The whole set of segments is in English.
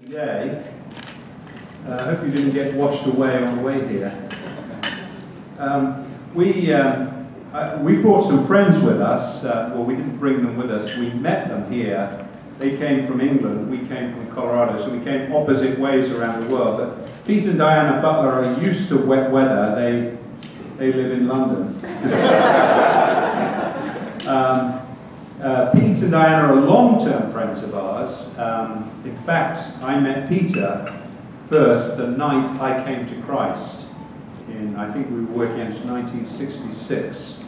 Day. I hope you didn't get washed away on the way here. We brought some friends with us. Well, we didn't bring them with us. We met them here. They came from England. We came from Colorado. So we came opposite ways around the world. But Pete and Diana Butler are used to wet weather. They live in London. Pete and Diana are long-term friends of ours. In fact, I met Peter first the night I came to Christ. I think we were working in 1966.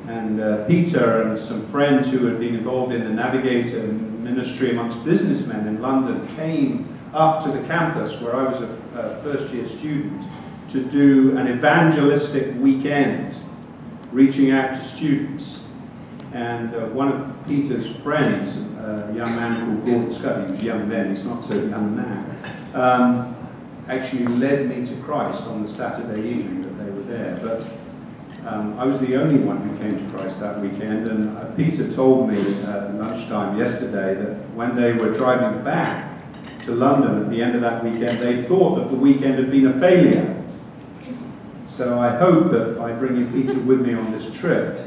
And Peter and some friends who had been involved in the Navigator ministry amongst businessmen in London came up to the campus where I was a first-year student to do an evangelistic weekend, reaching out to students. And one of Peter's friends, a young man called Gordon Scott, he was young then, he's not so young now, actually led me to Christ on the Saturday evening that they were there. But I was the only one who came to Christ that weekend, and Peter told me at lunchtime yesterday that when they were driving back to London at the end of that weekend, they thought that the weekend had been a failure. So I hope that by bringing Peter with me on this trip,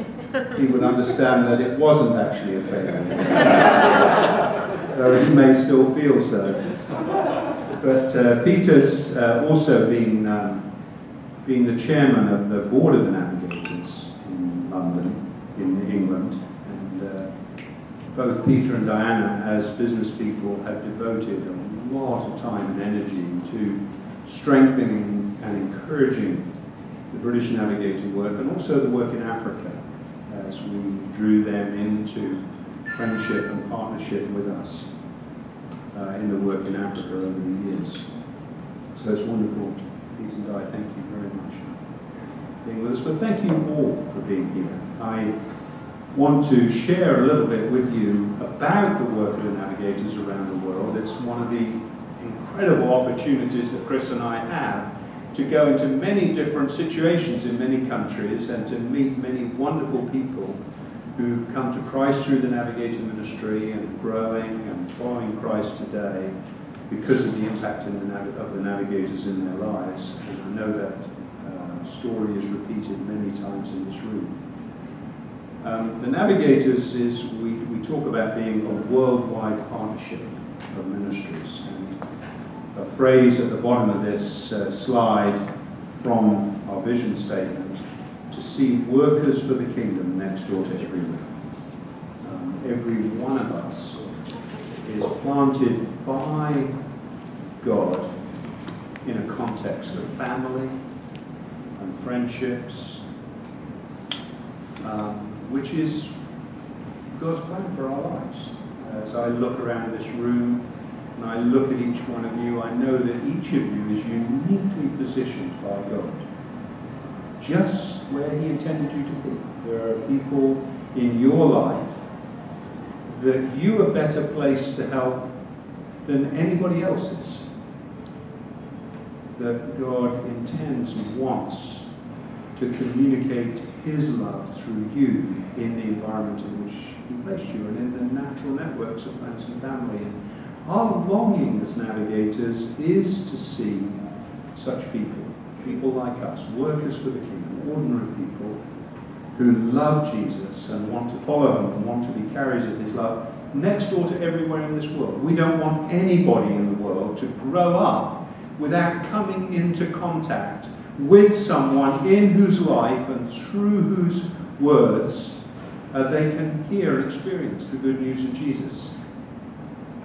he would understand that it wasn't actually a failure. Though he may still feel so. But Peter's also been the chairman of the board of the Navigators in London, in England. And both Peter and Diana, as business people, have devoted a lot of time and energy to strengthening and encouraging the British Navigator work and also the work in Africa, as we drew them into friendship and partnership with us in the work in Africa over the years. So it's wonderful, Pete and I, thank you very much for being with us. But thank you all for being here. I want to share a little bit with you about the work of the Navigators around the world. It's one of the incredible opportunities that Chris and I have to go into many different situations in many countries and to meet many wonderful people who've come to Christ through the Navigator ministry and growing and following Christ today because of the impact of the Navigators in their lives. And I know that story is repeated many times in this room. The Navigators is, we talk about being a worldwide partnership of ministries. A phrase at the bottom of this slide from our vision statement, to see workers for the kingdom next door to everyone. Every one of us is planted by God in a context of family and friendships, which is God's plan for our lives. As I look around this room, and I look at each one of you, I know that each of you is uniquely positioned by God, just where He intended you to be. There are people in your life that you are better placed to help than anybody else is. That God intends and wants to communicate His love through you in the environment in which He placed you and in the natural networks of friends and family. And our longing as Navigators is to see such people like us, workers for the kingdom, ordinary people who love Jesus and want to follow Him and want to be carriers of His love next door to everywhere in this world. We don't want anybody in the world to grow up without coming into contact with someone in whose life and through whose words they can hear and experience the good news of Jesus.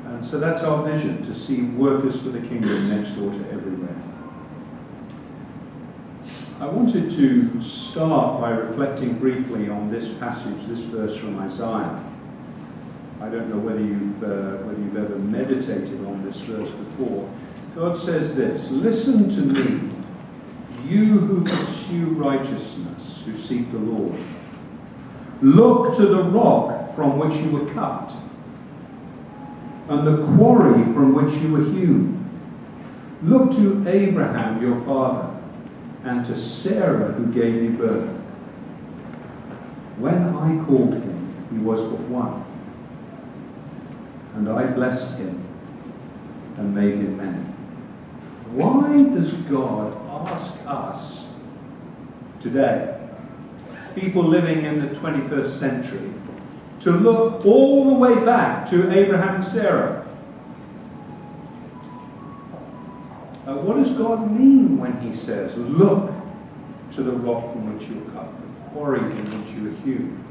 And so that's our vision, to see workers for the kingdom next door to everywhere. I wanted to start by reflecting briefly on this passage, this verse from Isaiah. I don't know whether you've ever meditated on this verse before. God says this, "Listen to me, you who pursue righteousness, who seek the Lord. Look to the rock from which you were cut, and the quarry from which you were hewn. Look to Abraham your father, and to Sarah who gave you birth. When I called him, he was but one, and I blessed him. and made him many. Why does God ask us today, people living in the 21st century, to look all the way back to Abraham and Sarah? What does God mean when he says, look to the rock from which you are cut, the quarry from which you are hewn?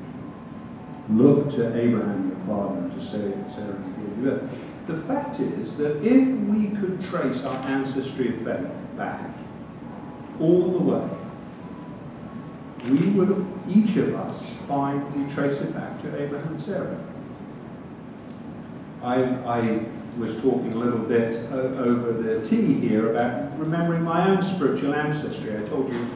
Look to Abraham your father and to Sarah who gave you earth. The fact is that if we could trace our ancestry of faith back all the way, we would, each of us, we trace it back to Abraham and Sarah. I was talking a little bit over the tea here about remembering my own spiritual ancestry. I told you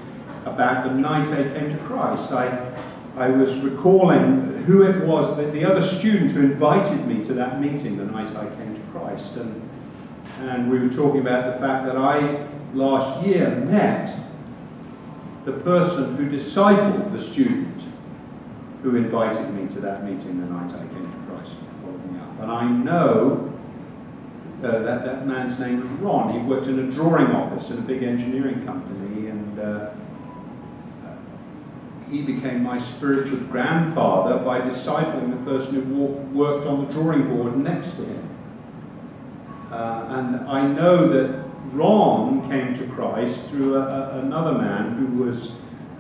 about the night I came to Christ. I was recalling who it was, the other student who invited me to that meeting the night I came to Christ. And we were talking about the fact that I, last year, met the person who discipled the student who invited me to that meeting the night I came to Christ, following up. And I know that man's name was Ron. He worked in a drawing office in a big engineering company, and he became my spiritual grandfather by discipling the person who worked on the drawing board next to him. And I know that Ron came to Christ through another man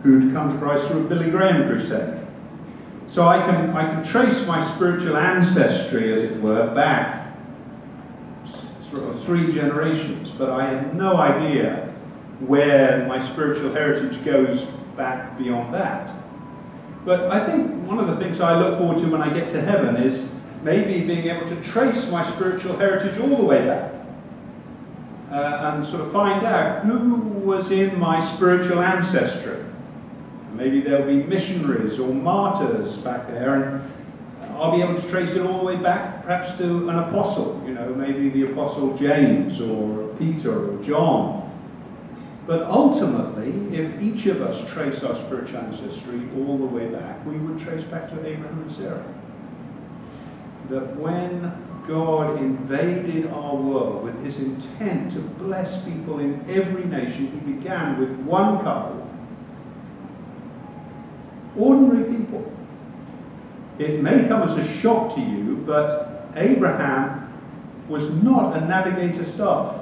who'd come to Christ through a Billy Graham crusade. So I can trace my spiritual ancestry, as it were, back through 3 generations, but I have no idea where my spiritual heritage goes back beyond that. But I think one of the things I look forward to when I get to heaven is maybe being able to trace my spiritual heritage all the way back and sort of find out who was in my spiritual ancestry. Maybe there'll be missionaries or martyrs back there, and I'll be able to trace it all the way back perhaps to an apostle, maybe the apostle James or Peter or John. But ultimately, if each of us trace our spiritual ancestry all the way back, we would trace back to Abraham and Sarah. That when God invaded our world with his intent to bless people in every nation, he began with one couple, ordinary people. It may come as a shock to you, but Abraham was not a Navigator staff.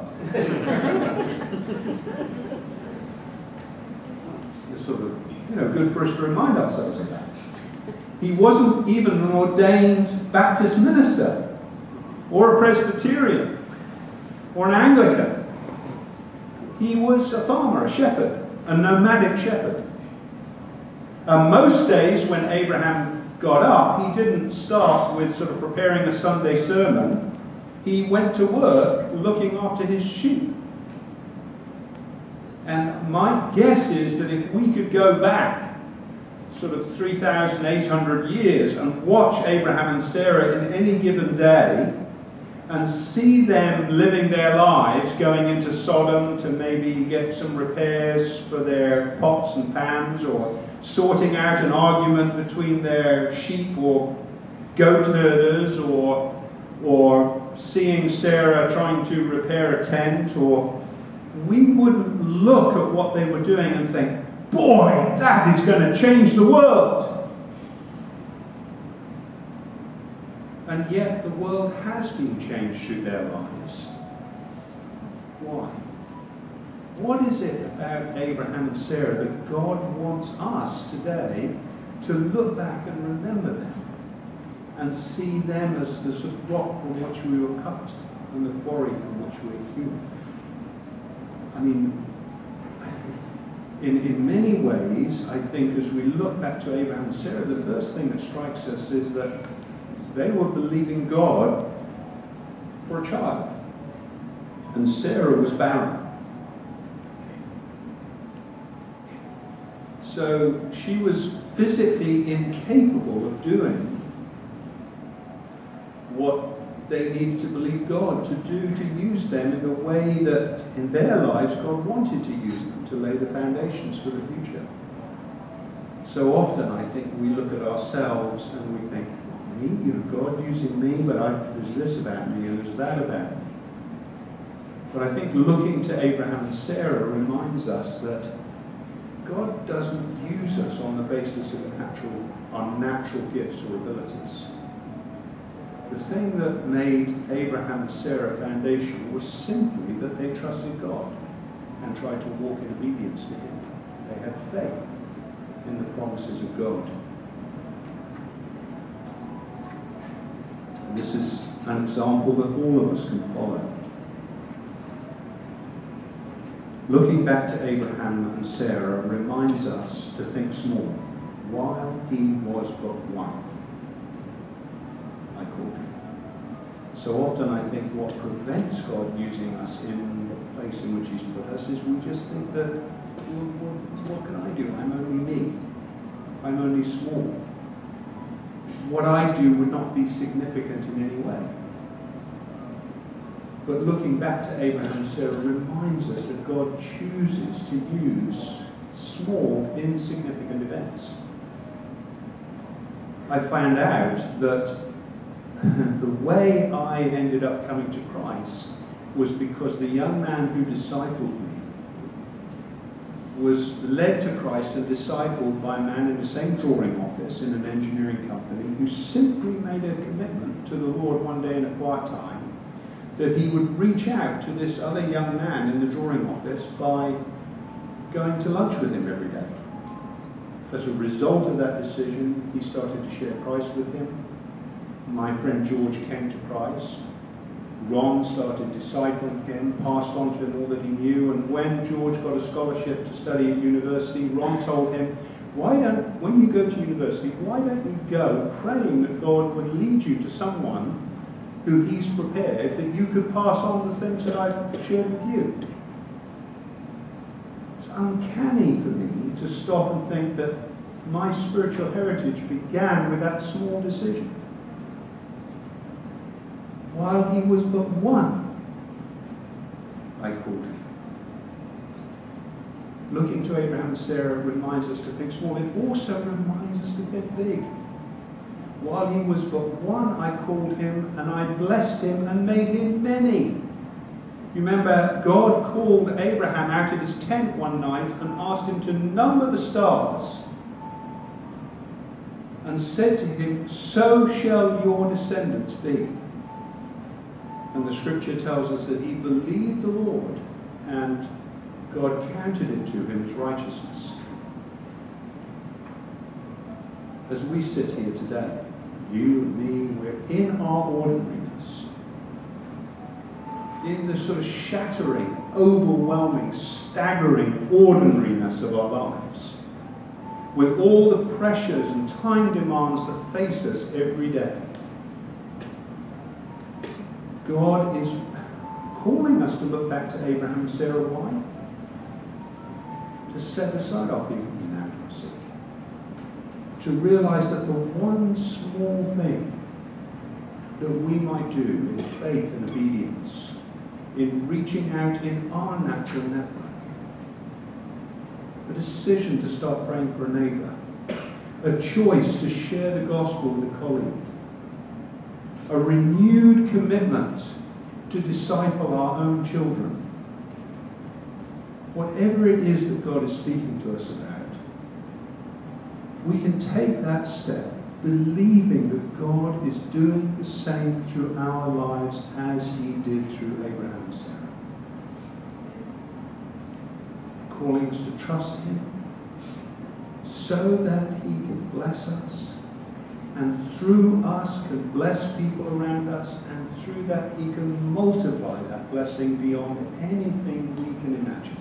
It's sort of, good for us to remind ourselves of that. He wasn't even an ordained Baptist minister, or a Presbyterian, or an Anglican. He was a farmer, a shepherd, a nomadic shepherd. Most days when Abraham got up, he didn't start with sort of preparing a Sunday sermon. He went to work looking after his sheep. And my guess is that if we could go back sort of 3,800 years and watch Abraham and Sarah in any given day and see them living their lives, going into Sodom to maybe get some repairs for their pots and pans, or sorting out an argument between their sheep or goat herders, or seeing Sarah trying to repair a tent, or we wouldn't look at what they were doing and think, boy, that is going to change the world. And yet the world has been changed through their lives. Why? What is it about Abraham and Sarah that God wants us today to look back and remember them and see them as the sort of rock from which we were cut and the quarry from which we were hewn? I mean, in many ways, I think as we look back to Abraham and Sarah, the first thing that strikes us is that they were believing God for a child, and Sarah was barren. So she was physically incapable of doing what they needed to believe God to do, to use them in the way that in their lives God wanted to use them, to lay the foundations for the future. So often I think we look at ourselves and we think, me, God using me, but there's this about me and there's that about me. But I think looking to Abraham and Sarah reminds us that God doesn't use us on the basis of our natural gifts or abilities. The thing that made Abraham and Sarah foundational was simply that they trusted God and tried to walk in obedience to Him. They had faith in the promises of God. And this is an example that all of us can follow. Looking back to Abraham and Sarah reminds us to think small. While he was but one, I called him. So often I think what prevents God using us in the place in which He's put us is we just think that, well, what can I do? I'm only me. I'm only small. What I do would not be significant in any way. But looking back to Abraham and Sarah reminds us that God chooses to use small, insignificant events. I found out that the way I ended up coming to Christ was because the young man who discipled me was led to Christ and discipled by a man in the same drawing office in an engineering company who simply made a commitment to the Lord one day in a quiet time that he would reach out to this other young man in the drawing office by going to lunch with him every day. As a result of that decision, he started to share Christ with him. My friend George came to Christ. Ron started discipling him, passed on to him all that he knew, and when George got a scholarship to study at university, Ron told him, when you go to university, why don't you go praying that God would lead you to someone who He's prepared that you could pass on the things that I've shared with you. It's uncanny for me to stop and think that my spiritual heritage began with that small decision. While he was but one, I called him. Looking to Abraham and Sarah reminds us to think small. It also reminds us to think big. While he was but one, I called him, and I blessed him and made him many. You remember, God called Abraham out of his tent one night and asked him to number the stars, and said to him, so shall your descendants be. And the scripture tells us that he believed the Lord, and God counted it to him as righteousness. As we sit here today, you and me, we're in our ordinariness, in the sort of shattering, overwhelming, staggering ordinariness of our lives, with all the pressures and time demands that face us every day. God is calling us to look back to Abraham and Sarah. Why? To set aside our feelings and inadequacy. To realize that the one small thing that we might do in faith and obedience, in reaching out in our natural network, a decision to start praying for a neighbour, a choice to share the gospel with a colleague, a renewed commitment to disciple our own children, whatever it is that God is speaking to us about, we can take that step believing that God is doing the same through our lives as He did through Abraham and Sarah. Calling us to trust Him so that He can bless us, and through us can bless people around us, and through that He can multiply that blessing beyond anything we can imagine.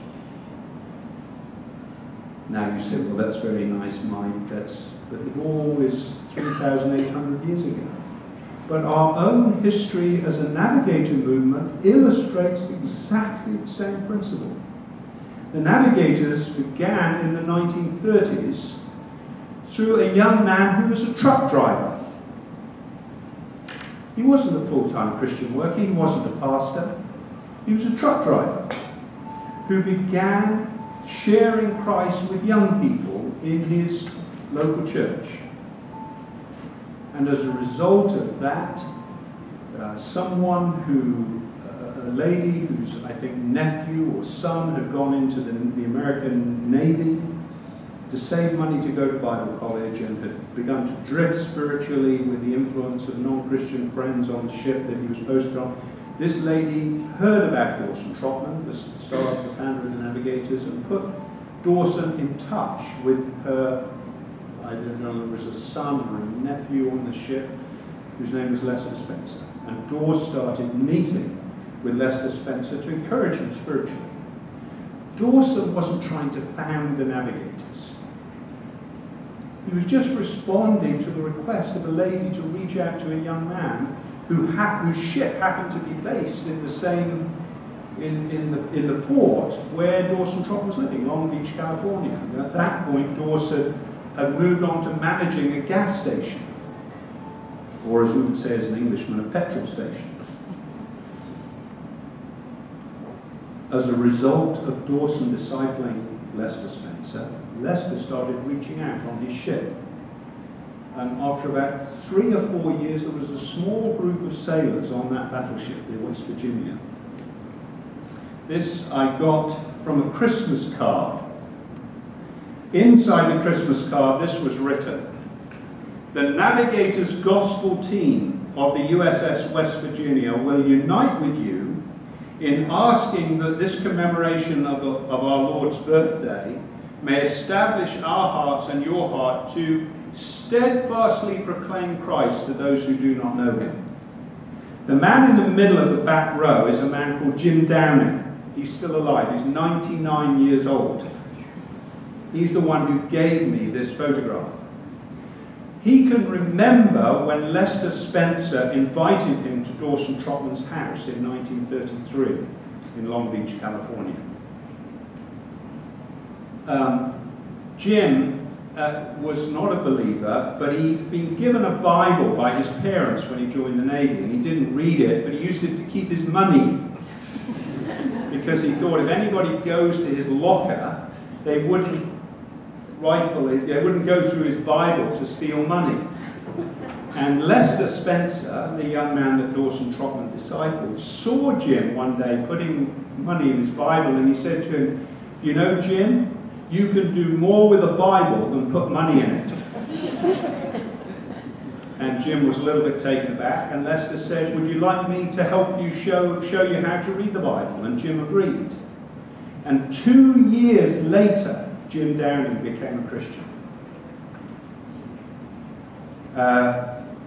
Now you say, well, that's very nice, Mike, but it all is 3,800 years ago. But our own history as a Navigator movement illustrates exactly the same principle. The Navigators began in the 1930s through a young man who was a truck driver. He wasn't a full-time Christian worker, he wasn't a pastor. He was a truck driver who began sharing Christ with young people in his local church. And as a result of that, someone who lady whose, I think, nephew or son had gone into the American Navy to save money to go to Bible college, and had begun to drift spiritually with the influence of non-Christian friends on the ship that he was posted on. This lady heard about Dawson Trotman, the founder of the Navigators, and put Dawson in touch with her, I don't know, there was a son or a nephew on the ship whose name was Lester Spencer. And Dawson started meeting with Lester Spencer to encourage him spiritually. Dawson wasn't trying to found the Navigators. He was just responding to the request of a lady to reach out to a young man whose ship happened to be based in the same, in the port where Dawson Trotman was living, Long Beach, California. And at that point, Dawson had moved on to managing a gas station, or as we would say as an Englishman, a petrol station. As a result of Dawson discipling Lester Spencer, Lester started reaching out on his ship. And after about 3 or 4 years, there was a small group of sailors on that battleship, the West Virginia. This I got from a Christmas card. Inside the Christmas card, this was written: "The Navigators Gospel Team of the USS West Virginia will unite with you in asking that this commemoration of our Lord's birthday may establish our hearts and your heart to steadfastly proclaim Christ to those who do not know him." The man in the middle of the back row is a man called Jim Downing. He's still alive. He's 99 years old. He's the one who gave me this photograph. He can remember when Lester Spencer invited him to Dawson Trotman's house in 1933 in Long Beach, California. Jim was not a believer, but he'd been given a Bible by his parents when he joined the Navy, and he didn't read it, but he used it to keep his money, because he thought if anybody goes to his locker, they wouldn't go through his Bible to steal money. And Lester Spencer, the young man that Dawson Trotman discipled, saw Jim one day putting money in his Bible, and he said to him, "You know, Jim, you can do more with a Bible than put money in it." And Jim was a little bit taken aback, and Lester said, "Would you like me to help you show you how to read the Bible?" And Jim agreed. And 2 years later, Jim Downing became a Christian.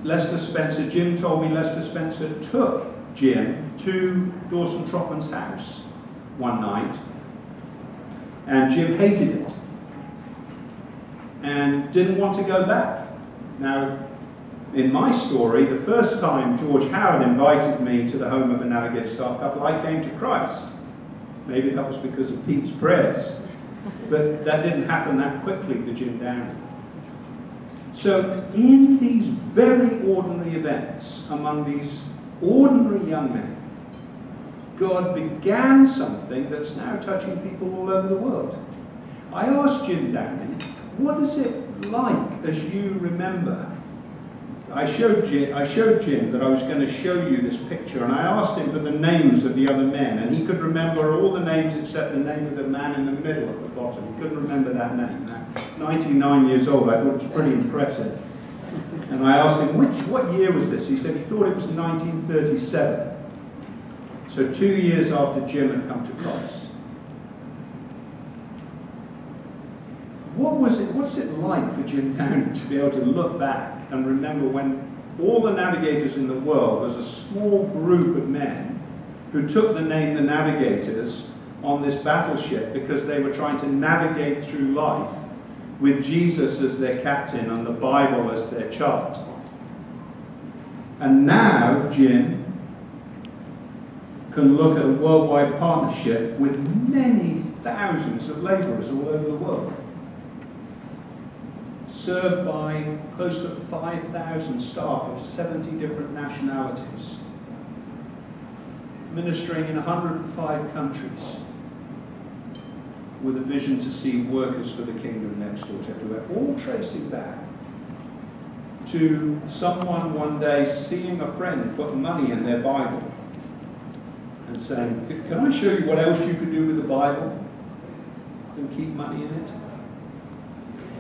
Lester Spencer, Jim told me Lester Spencer took Jim to Dawson Trotman's house one night, and Jim hated it and didn't want to go back. Now, in my story, the first time George Howard invited me to the home of a Navigator staff couple, I came to Christ. Maybe that was because of Pete's prayers. But that didn't happen that quickly for Jim Downing. So in these very ordinary events, among these ordinary young men, God began something that's now touching people all over the world. I asked Jim Downing, what is it like as you remember? I showed Jim that I was going to show you this picture, and I asked him for the names of the other men, and he could remember all the names except the name of the man in the middle at the bottom. He couldn't remember that name. Now, 99 years old, I thought it was pretty impressive. And I asked him, what year was this? He said he thought it was 1937. So 2 years after Jim had come to Christ. What's it like for Jim Downing to be able to look back and remember when all the navigators in the world was a small group of men who took the name the Navigators on this battleship because they were trying to navigate through life with Jesus as their captain and the Bible as their chart. And now Jim can look at a worldwide partnership with many thousands of labourers all over the world, served by close to 5,000 staff of 70 different nationalities, ministering in 105 countries, with a vision to see workers for the kingdom next door to everywhere, all tracing back to someone one day seeing a friend put money in their Bible and saying, can I show you what else you could do with the Bible and keep money in it?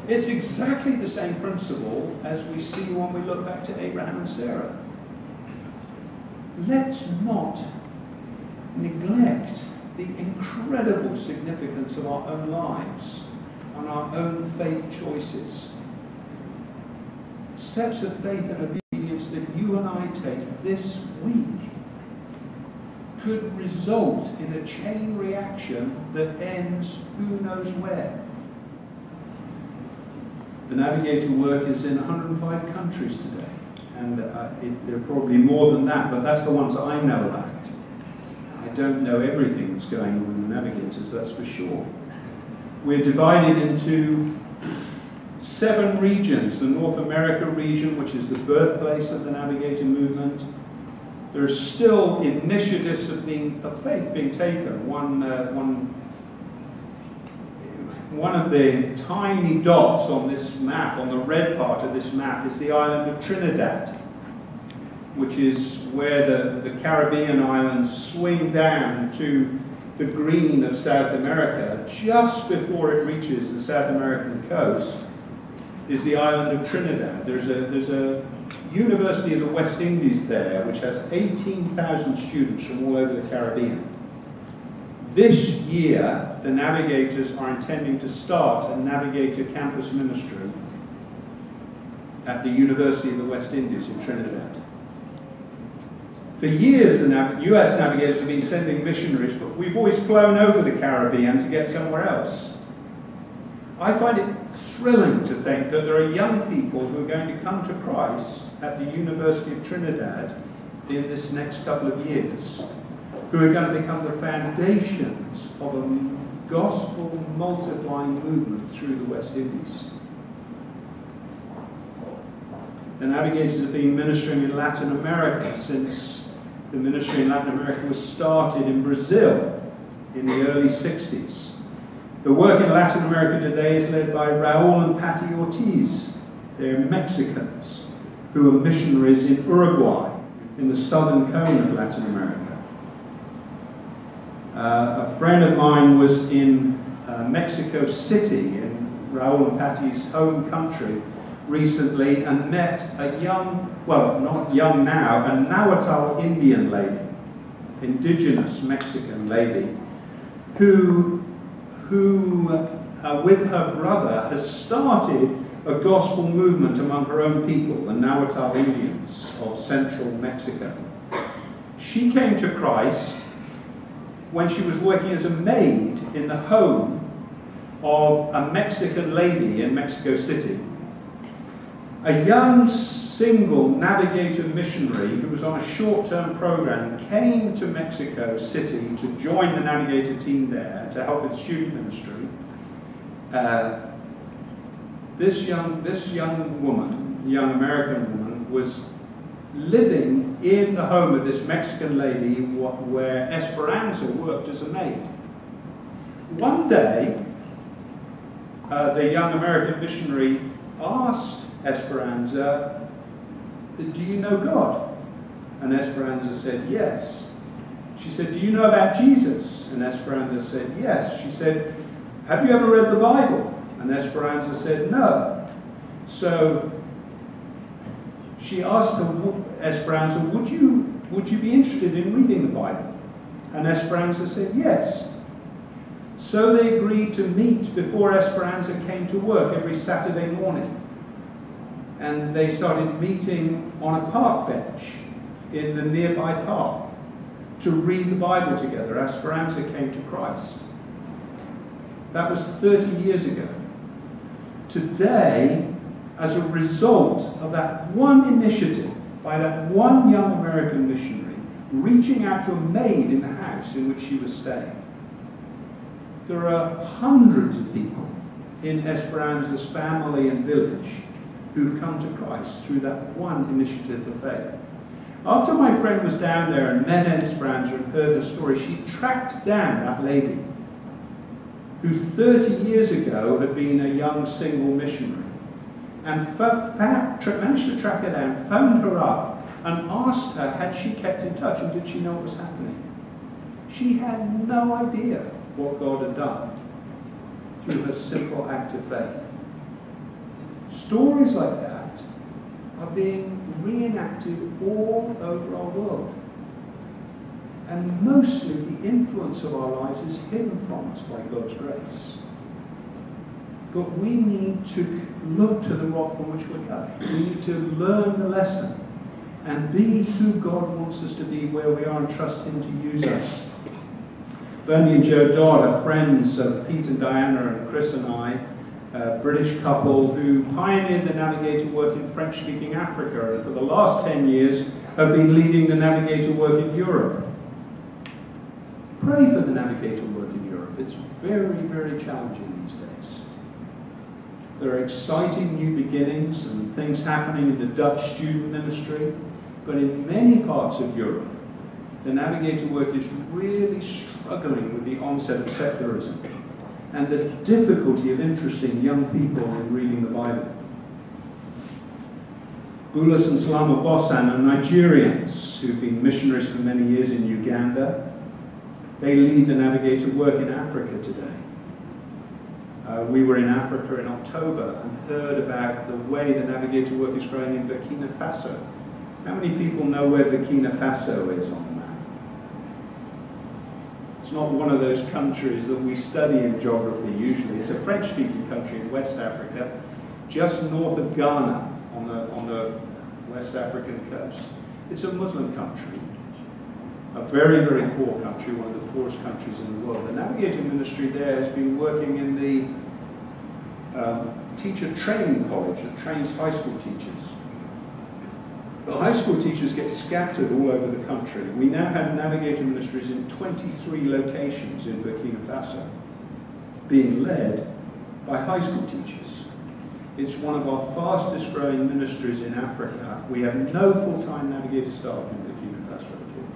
It's exactly the same principle as we see when we look back to Abraham and Sarah. Let's not neglect the incredible significance of our own lives and our own faith choices. Steps of faith and obedience that you and I take this week could result in a chain reaction that ends who knows where. The Navigator work is in 105 countries today, and there are probably more than that, but that's the ones I know about. I don't know everything that's going on in the Navigators, that's for sure. We're divided into 7 regions. The North America region, which is the birthplace of the Navigator movement. There are still initiatives of faith being taken. One of the tiny dots on this map, on the red part of this map, is the island of Trinidad, which is where the Caribbean islands swing down to the green of South America. Just before it reaches the South American coast is the island of Trinidad. There's a University of the West Indies there, which has 18,000 students from all over the Caribbean. This year, the Navigators are intending to start a Navigator campus ministry at the University of the West Indies in Trinidad. For years, the US Navigators have been sending missionaries, but we've always flown over the Caribbean to get somewhere else. I find it thrilling to think that there are young people who are going to come to Christ at the University of Trinidad in this next couple of years, who are going to become the foundations of a gospel multiplying movement through the West Indies. The Navigators have been ministering in Latin America since the ministry in Latin America was started in Brazil in the early 60s. The work in Latin America today is led by Raul and Patty Ortiz. They're Mexicans who are missionaries in Uruguay, in the southern cone of Latin America. A friend of mine was in Mexico City, in Raul and Patty's home country, recently, and met a young, well, not young now, a Nahuatl Indian lady, indigenous Mexican lady, who with her brother, has started a gospel movement among her own people, the Nahuatl Indians of central Mexico. She came to Christ when she was working as a maid in the home of a Mexican lady in Mexico City. A young single Navigator missionary who was on a short-term program came to Mexico City to join the Navigator team there to help with student ministry. This young woman, young American woman, was living in the home of this Mexican lady where Esperanza worked as a maid. One day, the young American missionary asked Esperanza, "Do you know God?" And Esperanza said, "Yes." She said, "Do you know about Jesus?" And Esperanza said, "Yes." She said, "Have you ever read the Bible?" And Esperanza said, "No." So she asked Esperanza, would you be interested in reading the Bible? And Esperanza said, "Yes." So they agreed to meet before Esperanza came to work every Saturday morning. And they started meeting on a park bench in the nearby park to read the Bible together. Esperanza came to Christ. That was 30 years ago. Today, as a result of that one initiative by that one young American missionary reaching out to a maid in the house in which she was staying, there are hundreds of people in Esperanza's family and village who've come to Christ through that one initiative of faith. After my friend was down there and met Esperanza and heard her story, she tracked down that lady who 30 years ago had been a young single missionary, and managed to track her down, phoned her up, and asked her had she kept in touch and did she know what was happening. She had no idea what God had done through her simple act of faith. Stories like that are being reenacted all over our world. And mostly the influence of our lives is hidden from us by God's grace. But we need to look to the rock from which we're cut. We need to learn the lesson and be who God wants us to be where we are and trust Him to use us. Bernie and Joe Dodd are friends of Pete and Diana and Chris and I, a British couple who pioneered the Navigator work in French-speaking Africa, and for the last 10 years have been leading the Navigator work in Europe. Pray for the Navigator work in Europe. It's very, very challenging these days. There are exciting new beginnings and things happening in the Dutch student ministry, but in many parts of Europe, the Navigator work is really struggling with the onset of secularism and the difficulty of interesting young people in reading the Bible. Bulus and Salama Bosan are Nigerians who've been missionaries for many years in Uganda. They lead the Navigator work in Africa today. We were in Africa in October and heard about the way the Navigator work is growing in Burkina Faso. How many people know where Burkina Faso is on the map? It's not one of those countries that we study in geography usually. It's a French-speaking country in West Africa, just north of Ghana on the West African coast. It's a Muslim country, a very, very poor country, one of the poorest countries in the world. The Navigator ministry there has been working in the teacher training college that trains high school teachers. The high school teachers get scattered all over the country. We now have Navigator ministries in 23 locations in Burkina Faso, being led by high school teachers. It's one of our fastest growing ministries in Africa. We have no full-time Navigator staff in Burkina Faso at all.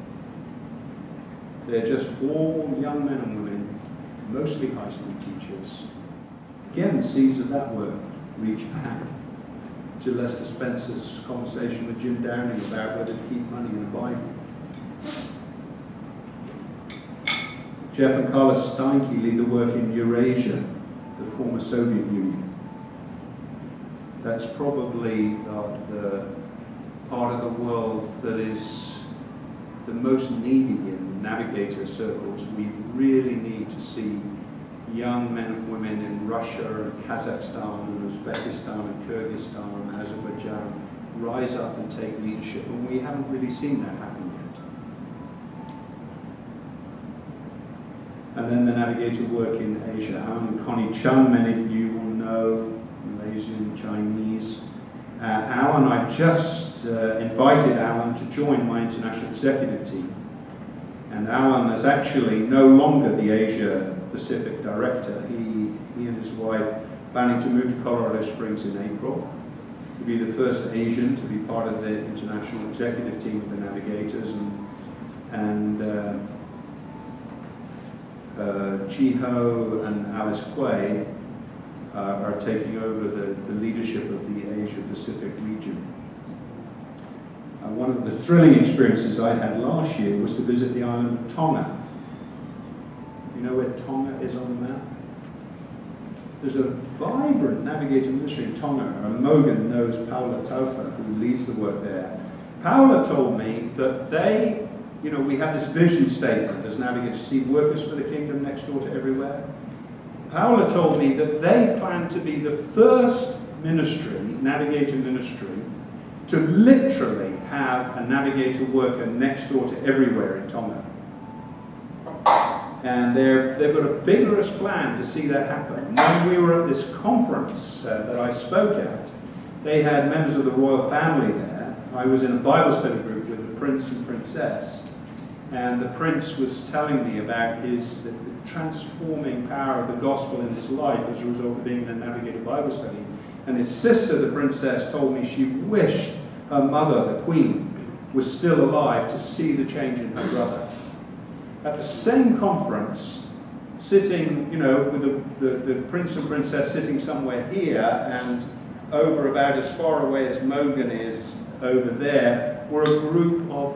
They're just all young men and women, mostly high school teachers. Again, the seeds of that work reach back to Lester Spencer's conversation with Jim Downing about whether to keep money in the Bible. Jeff and Carla Steinke lead the work in Eurasia, the former Soviet Union. That's probably the part of the world that is the most needy in Navigator circles. We really need to see young men and women in Russia and Kazakhstan and Uzbekistan and Kyrgyzstan and Azerbaijan rise up and take leadership, and we haven't really seen that happen yet. And then the Navigator work in Asia. Alan and Connie Chung, many of you will know, Malaysian, Chinese. Alan, I just invited Alan to join my international executive team. And Alan is actually no longer the Asia Pacific director. He and his wife planning to move to Colorado Springs in April. He'll be the first Asian to be part of the international executive team of the Navigators, and Chiho and Alice Quay are taking over the leadership of the Asia Pacific region. One of the thrilling experiences I had last year was to visit the island of Tonga. You know where Tonga is on the map? There's a vibrant Navigator ministry in Tonga. Mogan knows Paula Taufa, who leads the work there. Paula told me that they, we have this vision statement as Navigators, see workers for the kingdom next door to everywhere. Paula told me that they plan to be the first ministry, Navigator ministry, to literally have a Navigator worker next door to everywhere in Tonga. And they've got a vigorous plan to see that happen. When we were at this conference that I spoke at, they had members of the royal family there. I was in a Bible study group with the prince and princess, and the prince was telling me about the transforming power of the gospel in his life as a result of being in a Navigator Bible study. And his sister, the princess, told me she wished her mother, the queen, was still alive to see the change in her brother. At the same conference, sitting, with the prince and princess sitting somewhere here, and over about as far away as Mogan is, over there were a group of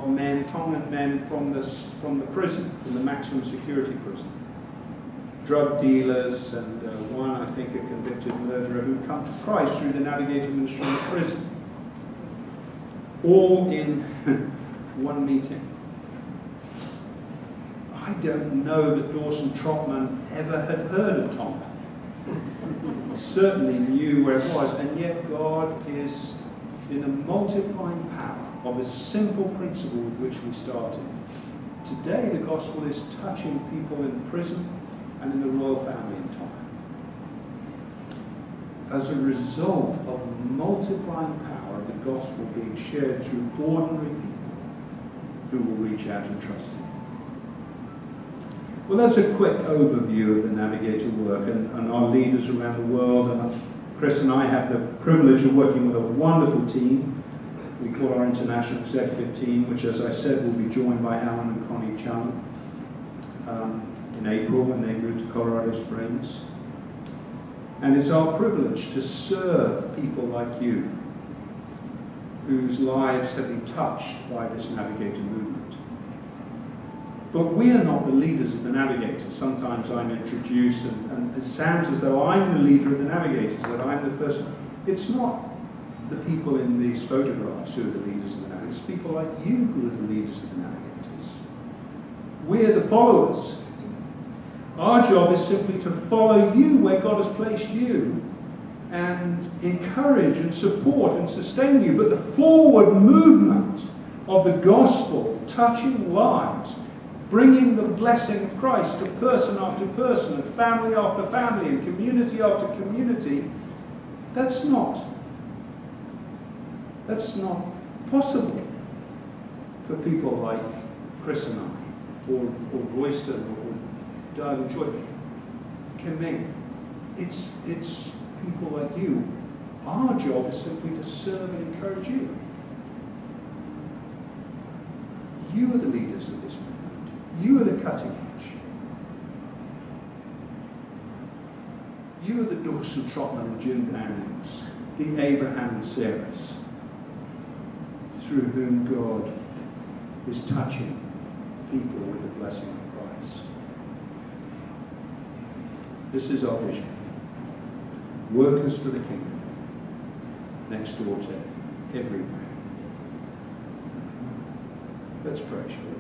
men, Tongan men from the prison, from the maximum security prison. Drug dealers and one, I think, a convicted murderer who'd come to Christ through the Navigator ministry in the prison. All in one meeting. I don't know that Dawson Trotman ever had heard of Tonga. Certainly knew where it was, and yet God is in the multiplying power of a simple principle with which we started. Today the gospel is touching people in prison and in the royal family in Tonga. As a result of the multiplying power of the gospel being shared through ordinary people who will reach out and trust Him. Well, that's a quick overview of the Navigator work and our leaders around the world. And Chris and I have the privilege of working with a wonderful team. We call our international executive team, which, as I said, will be joined by Alan and Connie Chung in April when they move to Colorado Springs. And it's our privilege to serve people like you, whose lives have been touched by this Navigator movement. But we are not the leaders of the Navigators. Sometimes I'm introduced and it sounds as though I'm the leader of the Navigators, that I'm the person. It's not the people in these photographs who are the leaders of the Navigators. It's people like you who are the leaders of the Navigators. We're the followers. Our job is simply to follow you where God has placed you and encourage and support and sustain you. But the forward movement of the gospel, touching lives, bringing the blessing of Christ to person after person and family after family and community after community, that's not possible for people like Chris and I, or Royston, or Doug and Joy. It's people like you. Our job is simply to serve and encourage you. You are the leaders of this movement. You are the cutting edge. You are the Dawson Trotman and Jim Downings, the Abraham and Sarahs, through whom God is touching people with the blessing of Christ. This is our vision. Workers for the kingdom, next door to everywhere. Let's pray, shall we?